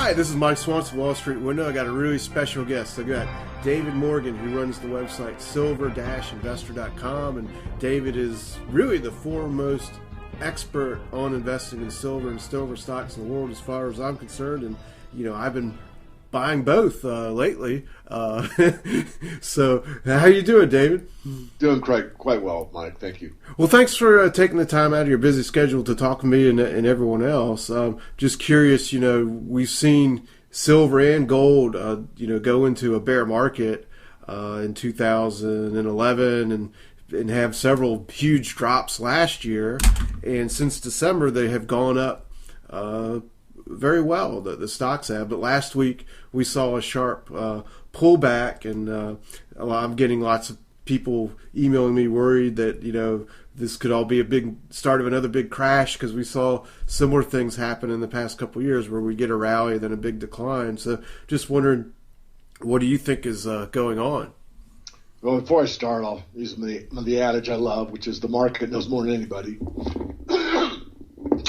Hi, this is Mike Swanson, Wall Street Window. I got a really special guest. I got David Morgan, who runs the website silver-investor.com, and David is really the foremost expert on investing in silver and silver stocks in the world as far as I'm concerned. And, you know, I've been buying both lately. So how you doing, David? Doing quite well, Mike. Thank you. Well, thanks for taking the time out of your busy schedule to talk to me and everyone else. Just curious, you know, we've seen silver and gold, go into a bear market in 2011 and have several huge drops last year. And since December, they have gone up very well, the stocks have. But last week, we saw a sharp pullback, and I'm getting lots of people emailing me worried that, you know, this could all be a big start of another big crash, because we saw similar things happen in the past couple of years where we get a rally, then a big decline. So just wondering, what do you think is going on? Well, before I start, I'll use the adage I love, which is the market knows more than anybody.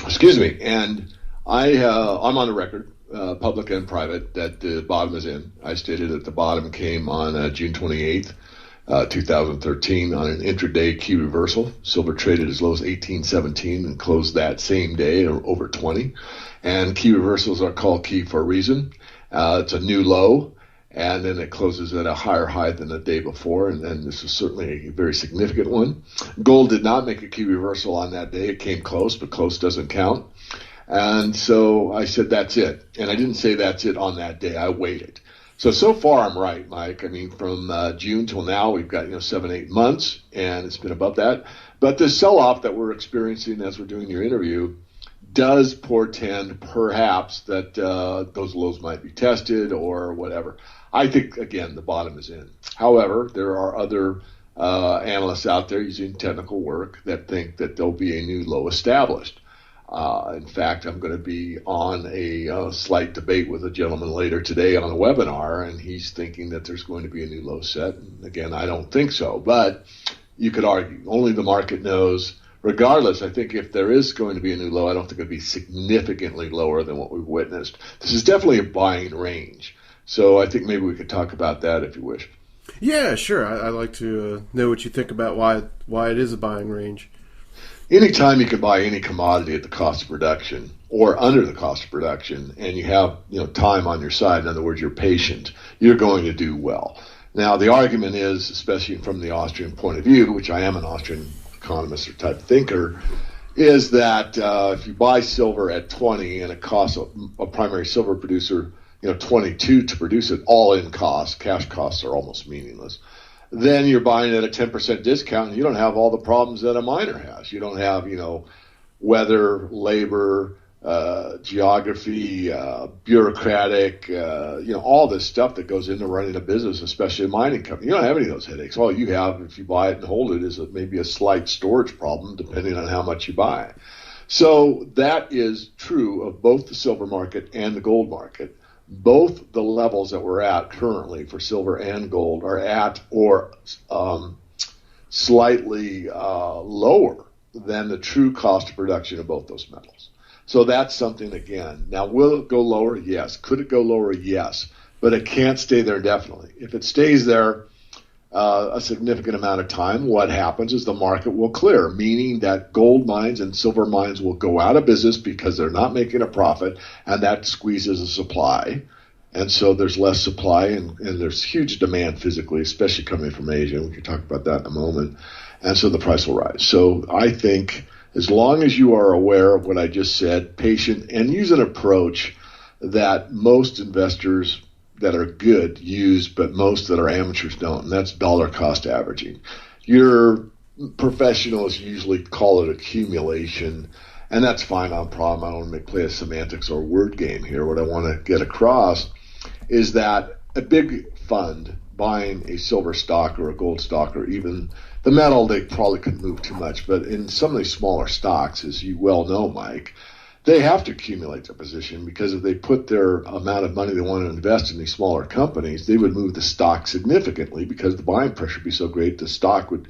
Excuse me. And I'm on the record, public and private, that the bottom is in. I stated that the bottom came on June 28th, 2013, on an intraday key reversal. Silver traded as low as 18.17 and closed that same day over 20. And key reversals are called key for a reason. It's a new low, and then it closes at a higher high than the day before, and this is certainly a very significant one. Gold did not make a key reversal on that day. It came close, but close doesn't count. And so I said, that's it. And I didn't say that's it on that day. I waited. So far I'm right, Mike. I mean, from June till now, we've got 7-8 months, and it's been above that. But the sell-off that we're experiencing as we're doing your interview does portend perhaps that those lows might be tested or whatever. I think, again, the bottom is in. However, there are other analysts out there using technical work that think that there'll be a new low established. In fact, I'm going to be on a slight debate with a gentleman later today on a webinar, and he's thinking that there's going to be a new low set. And again, I don't think so, but you could argue. Only the market knows. Regardless, I think if there is going to be a new low, I don't think it'll be significantly lower than what we've witnessed. This is definitely a buying range. So I think maybe we could talk about that if you wish. Yeah, sure. I'd like to know what you think about why it is a buying range. Anytime you can buy any commodity at the cost of production or under the cost of production, and you have time on your side, in other words, you're patient, you're going to do well. Now, the argument is, especially from the Austrian point of view, which I am an Austrian economist or type thinker, is that if you buy silver at 20 and it costs a primary silver producer 22 to produce it, all in cost, cash costs are almost meaningless, then you're buying at a 10% discount, and you don't have all the problems that a miner has. You don't have, weather, labor, geography, bureaucratic, all this stuff that goes into running a business, especially a mining company. You don't have any of those headaches. All you have, if you buy it and hold it, is maybe a slight storage problem, depending on how much you buy. So that is true of both the silver market and the gold market. Both the levels that we're at currently for silver and gold are at or slightly lower than the true cost of production of both those metals. So that's something, again. Now, will it go lower? Yes. Could it go lower? Yes. But it can't stay there indefinitely. If it stays there a significant amount of time, what happens is the market will clear, meaning that gold mines and silver mines will go out of business because they're not making a profit, and that squeezes the supply. And so there's less supply, and there's huge demand physically, especially coming from Asia. We can talk about that in a moment. And so the price will rise. So I think as long as you are aware of what I just said, patient, and use an approach that most investors that are good use, but most that are amateurs don't, and that's dollar cost averaging. Your professionals usually call it accumulation, and that's fine, no problem. I don't want to play a semantics or word game here. What I want to get across is that a big fund buying a silver stock or a gold stock or even the metal, they probably couldn't move too much, but in some of these smaller stocks, as you well know, Mike, they have to accumulate their position, because if they put their amount of money they want to invest in these smaller companies, they would move the stock significantly, because the buying pressure would be so great the stock would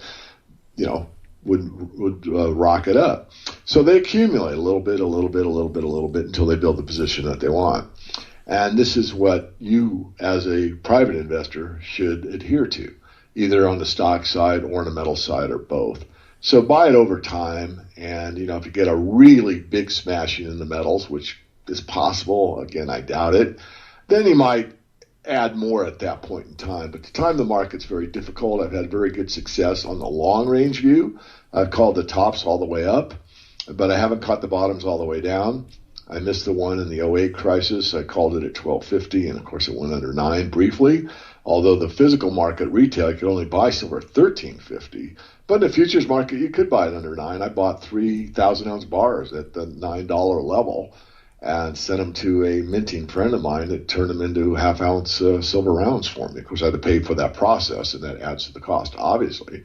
rocket up. So they accumulate a little bit until they build the position that they want. And this is what you, as a private investor, should adhere to, either on the stock side or on the metal side or both. So buy it over time. And, if you get a really big smashing in the metals, which is possible, again, I doubt it, then you might add more at that point in time. But to time the market's very difficult. I've had very good success on the long range view. I've called the tops all the way up, but I haven't caught the bottoms all the way down. I missed the one in the '08 crisis. I called it at 1250, and of course it went under 9 briefly. Although the physical market, retail, you could only buy silver at 1350. But in the futures market, you could buy it under 9. I bought 3,000 ounce bars at the $9 level and sent them to a minting friend of mine that turned them into half-ounce silver rounds for me. Of course, I had to pay for that process, and that adds to the cost, obviously.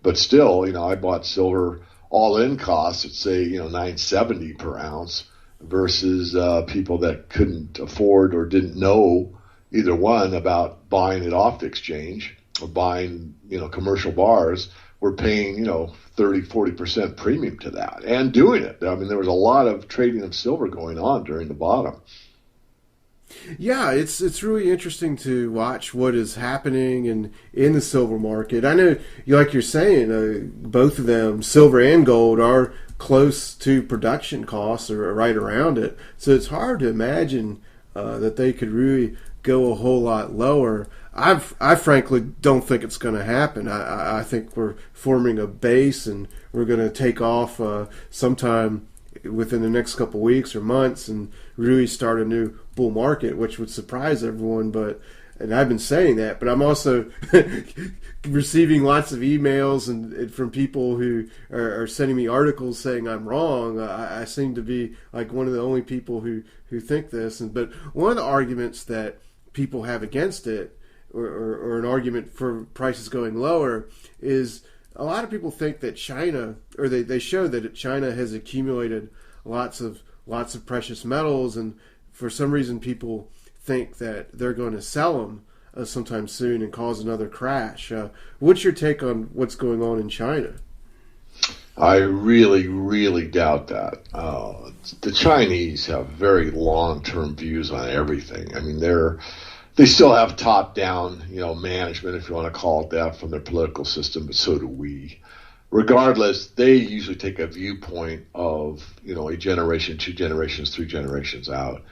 But still, I bought silver all-in costs at, say, $9.70 per ounce versus people that couldn't afford or didn't know either one about buying it off the exchange or buying, commercial bars were paying, 30-40% premium to that and doing it. I mean, there was a lot of trading of silver going on during the bottom. Yeah, it's really interesting to watch what is happening in the silver market. I know, like you're saying, both of them, silver and gold, are close to production costs or right around it. So it's hard to imagine that they could really go a whole lot lower. I frankly don't think it's going to happen. I think we're forming a base and we're going to take off sometime within the next couple of weeks or months and really start a new bull market, which would surprise everyone. And I've been saying that, but I'm also receiving lots of emails and from people who are sending me articles saying I'm wrong. I seem to be like one of the only people who think this. But one of the arguments that people have against it, or an argument for prices going lower, is a lot of people think that China, or they show that China has accumulated lots of precious metals, and for some reason people think that they're going to sell them sometime soon and cause another crash. What's your take on what's going on in China? I really, really doubt that. The Chinese have very long-term views on everything. I mean, they still have top-down, management, if you want to call it that, from their political system, but so do we. Regardless, they usually take a viewpoint of, a generation, 2 generations, 3 generations out.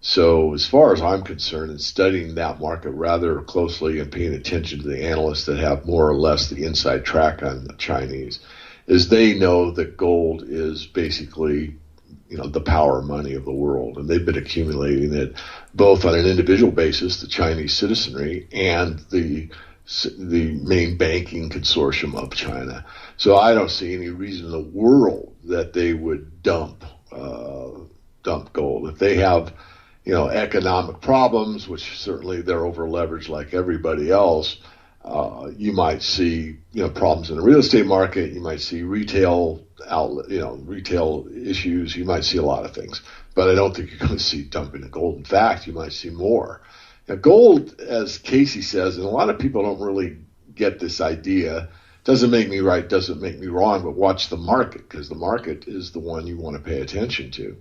So as far as I'm concerned, in studying that market rather closely and paying attention to the analysts that have more or less the inside track on the Chinese, is they know that gold is basically, the power money of the world. And they've been accumulating it both on an individual basis, the Chinese citizenry, and the main banking consortium of China. So I don't see any reason in the world that they would dump gold. If they have, economic problems, which certainly they're over leveraged like everybody else, you might see, problems in the real estate market. You might see retail retail issues. You might see a lot of things, but I don't think you're going to see dumping of gold. In fact, you might see more. Now, gold, as Casey says, and a lot of people don't really get this idea, doesn't make me right, doesn't make me wrong, but watch the market, because the market is the one you want to pay attention to.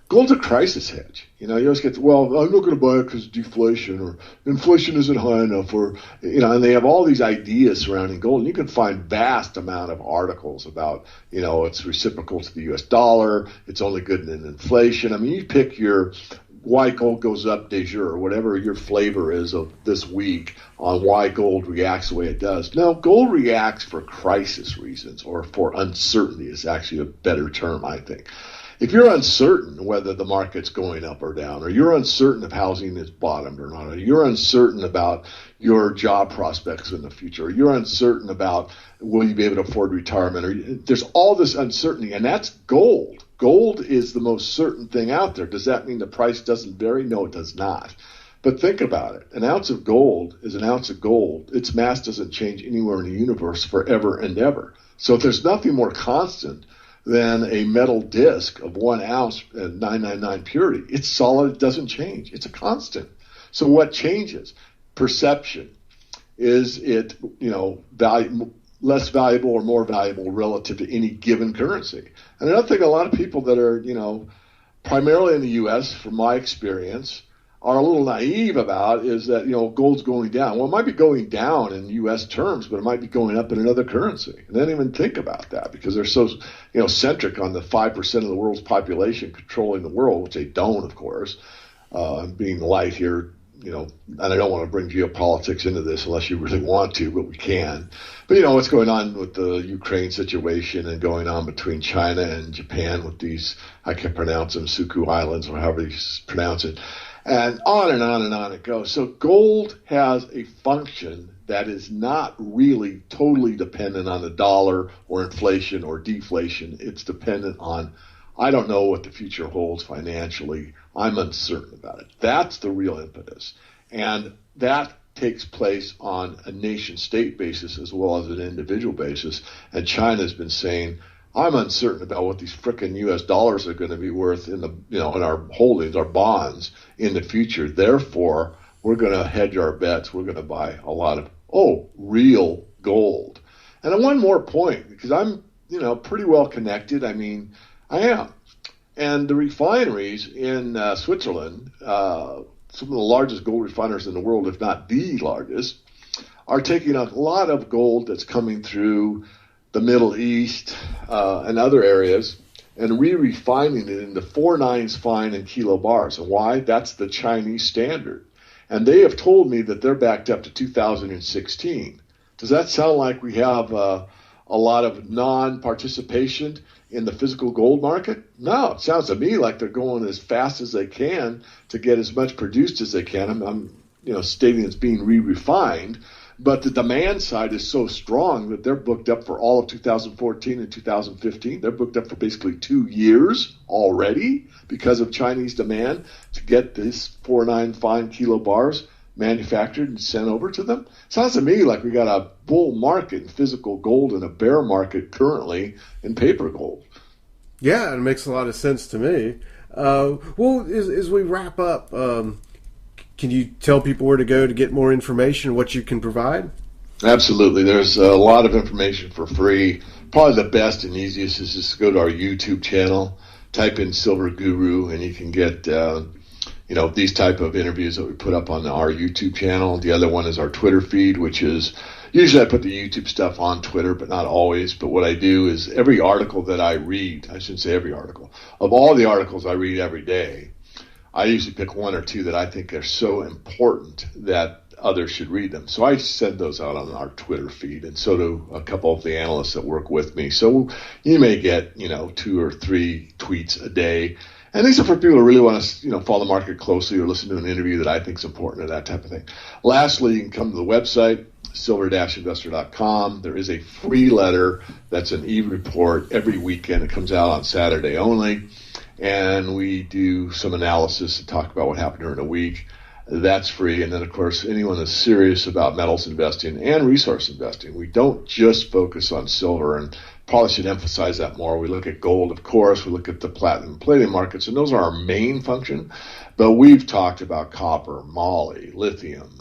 Gold's a crisis hedge. You always get, I'm not going to buy it because of deflation, or inflation isn't high enough, or, and they have all these ideas surrounding gold. And you can find vast amount of articles about, it's reciprocal to the U.S. dollar. It's only good in inflation. I mean, you pick your why gold goes up de jour, whatever your flavor is of this week on why gold reacts the way it does. No, gold reacts for crisis reasons, or for uncertainty is actually a better term, I think. If you're uncertain whether the market's going up or down, or you're uncertain if housing is bottomed or not, or you're uncertain about your job prospects in the future, or you're uncertain about will you be able to afford retirement, or there's all this uncertainty, and that's gold. Gold is the most certain thing out there. Does that mean the price doesn't vary? No, it does not. But think about it. An ounce of gold is an ounce of gold. Its mass doesn't change anywhere in the universe forever and ever. So if there's nothing more constant than a metal disc of 1 ounce at 999 purity, it's solid, it doesn't change. It's a constant. So what changes? Perception. Is it, less valuable or more valuable relative to any given currency? And I don't think a lot of people that are, primarily in the U.S., from my experience, are a little naive about is that, gold's going down. Well, it might be going down in U.S. terms, but it might be going up in another currency. And they don't even think about that because they're so, centric on the 5% of the world's population controlling the world, which they don't, of course. Being light here, and I don't want to bring geopolitics into this unless you really want to, but we can. But, what's going on with the Ukraine situation and going on between China and Japan with these, I can't pronounce them, Suku Islands or however you pronounce it. And on and on and on it goes. So gold has a function that is not really totally dependent on the dollar or inflation or deflation. It's dependent on, I don't know what the future holds financially. I'm uncertain about it. That's the real impetus. And that takes place on a nation-state basis as well as an individual basis. And China's been saying, I'm uncertain about what these frickin' U.S. dollars are going to be worth in in our holdings, our bonds in the future. Therefore, we're going to hedge our bets. We're going to buy a lot of, real gold. And then one more point, because I'm, pretty well connected. I mean, I am. And the refineries in Switzerland, some of the largest gold refiners in the world, if not the largest, are taking a lot of gold that's coming through the Middle East and other areas and re-refining it into 4/9 fine and kilo bars. And why? That's the Chinese standard. And they have told me that they're backed up to 2016. Does that sound like we have a lot of non-participation in the physical gold market? No, it sounds to me like they're going as fast as they can to get as much produced as they can. I'm stating it's being re-refined. But the demand side is so strong that they're booked up for all of 2014 and 2015. They're booked up for basically 2 years already because of Chinese demand to get this 4/9 fine kilo bars manufactured and sent over to them. Sounds to me like we got a bull market in physical gold and a bear market currently in paper gold. Yeah, it makes a lot of sense to me. Well, as we wrap up, can you tell people where to go to get more information, what you can provide? Absolutely. There's a lot of information for free. Probably the best and easiest is just to go to our YouTube channel, type in Silver Guru, and you can get these type of interviews that we put up on our YouTube channel. The other one is our Twitter feed, which is usually I put the YouTube stuff on Twitter, but not always. But what I do is every article that I read, I shouldn't say every article, of all the articles I read every day, I usually pick one or two that I think are so important that others should read them. So I send those out on our Twitter feed, and so do a couple of the analysts that work with me. So you may get, 2 or 3 tweets a day. And these are for people who really want to, follow the market closely or listen to an interview that I think is important or that type of thing. Lastly, you can come to the website, silver-investor.com. There is a free letter that's an e-report every weekend. It comes out on Saturday only. And we do some analysis to talk about what happened during the week. That's free. And then, of course, anyone that's serious about metals investing and resource investing, we don't just focus on silver, and probably should emphasize that more. We look at gold, of course. We look at the platinum and palladium markets, and those are our main function. But we've talked about copper, moly, lithium,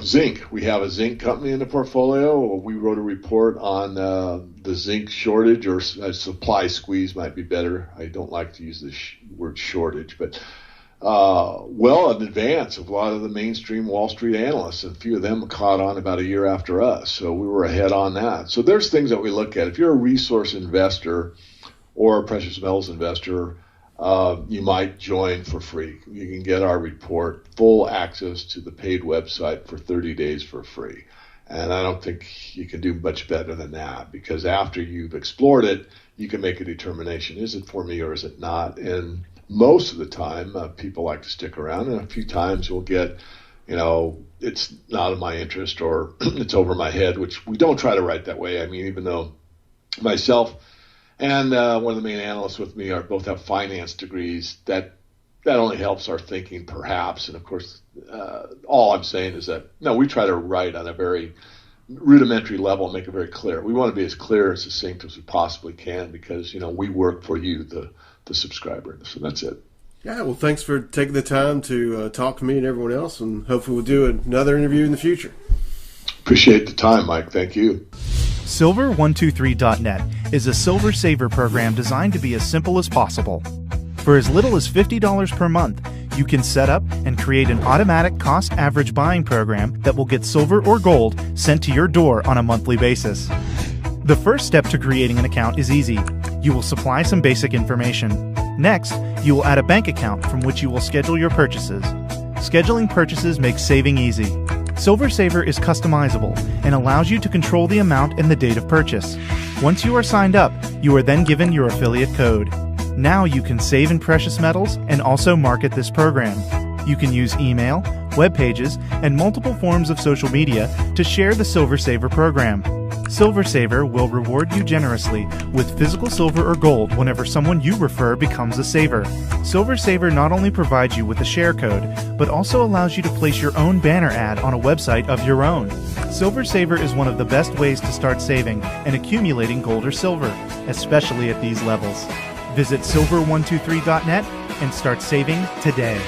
zinc. We have a zinc company in the portfolio. We wrote a report on the zinc shortage, or supply squeeze might be better. I don't like to use the word shortage, but well in advance of a lot of the mainstream Wall Street analysts. A few of them caught on about a year after us, so we were ahead on that. So there's things that we look at. If you're a resource investor or a precious metals investor, you might join for free. You can get our report, full access to the paid website for 30 days for free. And I don't think you can do much better than that, because after you've explored it, you can make a determination. Is it for me or is it not? And most of the time, people like to stick around. And a few times we'll get, it's not in my interest or it's over my head, which we don't try to write that way. I mean, even though myself and one of the main analysts with me both have finance degrees, that only helps our thinking, perhaps. And of course, all I'm saying is that no, we try to write on a very rudimentary level, make it very clear. We want to be as clear and succinct as we possibly can, because we work for you, the subscriber. So that's it. Yeah, well, thanks for taking the time to talk to me and everyone else, and hopefully we'll do another interview in the future. Appreciate the time, Mike. Thank you. Silver123.net is a silver saver program designed to be as simple as possible. For as little as $50 per month, You can set up and create an automatic cost average buying program that will get silver or gold sent to your door on a monthly basis. The first step to creating an account is easy. You will supply some basic information. Next, you will add a bank account from which you will schedule your purchases. Scheduling purchases makes saving easy. Silver Saver is customizable and allows you to control the amount and the date of purchase. Once you are signed up, you are then given your affiliate code. Now you can save in precious metals and also market this program. You can use email, web pages, and multiple forms of social media to share the Silver Saver program. Silver Saver will reward you generously with physical silver or gold whenever someone you refer becomes a saver. Silver Saver not only provides you with a share code, but also allows you to place your own banner ad on a website of your own. Silver Saver is one of the best ways to start saving and accumulating gold or silver, especially at these levels. Visit silver123.net and start saving today.